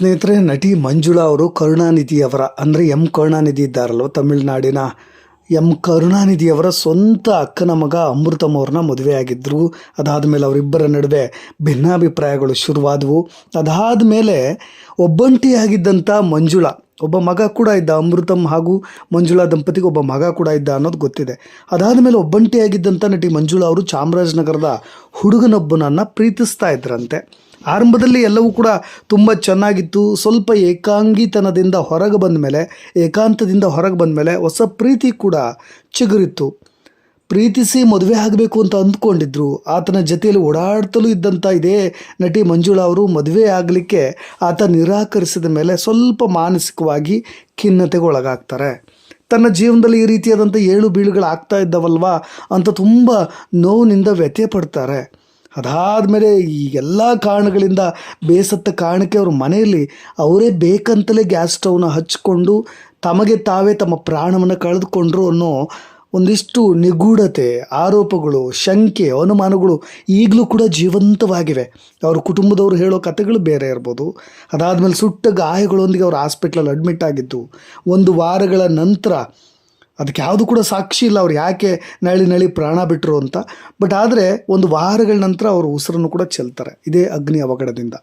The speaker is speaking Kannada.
ಸ್ನೇಹಿತರೆ, ನಟಿ ಮಂಜುಳಾ ಅವರು ಕರುಣಾನಿಧಿಯವರ ಅಂದರೆ ಕರುಣಾನಿಧಿ ಇದ್ದಾರಲ್ವ, ತಮಿಳುನಾಡಿನ ಕರುಣಾನಿಧಿಯವರ ಸ್ವಂತ ಅಕ್ಕನ ಮಗ ಅಮೃತಮ್ ಅವ್ರನ್ನ ಮದುವೆಯಾಗಿದ್ದರು. ಅದಾದಮೇಲೆ ಅವರಿಬ್ಬರ ನಡುವೆ ಭಿನ್ನಾಭಿಪ್ರಾಯಗಳು ಶುರುವಾದವು. ಅದಾದಮೇಲೆ ಒಬ್ಬಂಟಿಯಾಗಿದ್ದಂಥ ಮಂಜುಳಾ, ಒಬ್ಬ ಮಗ ಕೂಡ ಇದ್ದ, ಅಮೃತಮ್ ಹಾಗೂ ಮಂಜುಳಾ ದಂಪತಿಗೆ ಒಬ್ಬ ಮಗ ಕೂಡ ಇದ್ದ ಅನ್ನೋದು ಗೊತ್ತಿದೆ. ಅದಾದಮೇಲೆ ಒಬ್ಬಂಟಿಯಾಗಿದ್ದಂಥ ನಟಿ ಮಂಜುಳಾ ಅವರು ಚಾಮರಾಜನಗರದ ಹುಡುಗನೊಬ್ಬನನ್ನು ಪ್ರೀತಿಸ್ತಾ ಇದ್ರಂತೆ. ಆರಂಭದಲ್ಲಿ ಎಲ್ಲವೂ ಕೂಡ ತುಂಬ ಚೆನ್ನಾಗಿತ್ತು. ಸ್ವಲ್ಪ ಏಕಾಂಗಿತನದಿಂದ ಹೊರಗೆ ಬಂದ ಮೇಲೆ, ಏಕಾಂತದಿಂದ ಹೊರಗೆ ಬಂದ ಮೇಲೆ ಹೊಸ ಪ್ರೀತಿ ಕೂಡ ಚಿಗುರಿತ್ತು. ಪ್ರೀತಿಸಿ ಮದುವೆ ಆಗಬೇಕು ಅಂತ ಅಂದ್ಕೊಂಡಿದ್ರು. ಆತನ ಜೊತೆಯಲ್ಲಿ ಓಡಾಡ್ತಲೂ ಇದ್ದಂಥ ಇದೇ ನಟಿ ಮಂಜುಳಾ ಅವರು ಮದುವೆ ಆಗಲಿಕ್ಕೆ ಆತ ನಿರಾಕರಿಸಿದ ಮೇಲೆ ಸ್ವಲ್ಪ ಮಾನಸಿಕವಾಗಿ ಖಿನ್ನತೆಗೆ ಒಳಗಾಗ್ತಾರೆ. ತನ್ನ ಜೀವನದಲ್ಲಿ ಈ ರೀತಿಯಾದಂಥ ಏಳು ಬೀಳುಗಳಾಗ್ತಾ ಇದ್ದವಲ್ವಾ ಅಂತ ತುಂಬ ನೋವಿನಿಂದ ವ್ಯಥೆ ಪಡ್ತಾರೆ. ಅದಾದಮೇಲೆ ಈ ಎಲ್ಲ ಕಾರಣಗಳಿಂದ ಬೇಸತ್ತ ಕಾರಣಕ್ಕೆ ಅವ್ರ ಮನೆಯಲ್ಲಿ ಅವರೇ ಬೇಕಂತಲೇ ಗ್ಯಾಸ್ ಸ್ಟವ್ನ ಹಚ್ಚಿಕೊಂಡು ತಮಗೆ ತಾವೇ ತಮ್ಮ ಪ್ರಾಣವನ್ನು ಕಳೆದುಕೊಂಡ್ರು ಅನ್ನೋ ಒಂದಿಷ್ಟು ನಿಗೂಢತೆ, ಆರೋಪಗಳು, ಶಂಕೆ, ಅನುಮಾನಗಳು ಈಗಲೂ ಕೂಡ ಜೀವಂತವಾಗಿವೆ. ಅವ್ರ ಕುಟುಂಬದವರು ಹೇಳೋ ಕಥೆಗಳು ಬೇರೆ ಇರ್ಬೋದು. ಅದಾದಮೇಲೆ ಸುಟ್ಟ ಗಾಯಗಳೊಂದಿಗೆ ಅವ್ರು ಹಾಸ್ಪಿಟ್ಲಲ್ಲಿ ಅಡ್ಮಿಟ್ ಆಗಿದ್ದು 1 ವಾರಗಳ ನಂತರ, ಅದಕ್ಕೆ ಯಾವುದು ಕೂಡ ಸಾಕ್ಷಿ ಇಲ್ಲ ಅವ್ರು ಯಾಕೆ ನಳಿ ಪ್ರಾಣ ಬಿಟ್ಟರು ಅಂತ. ಬಟ್ ಆದರೆ 1 ವಾರಗಳ ನಂತರ ಅವರು ಉಸಿರನ್ನು ಕೂಡ ಚೆಲ್ತಾರೆ ಇದೇ ಅಗ್ನಿ ಅವಘಡದಿಂದ.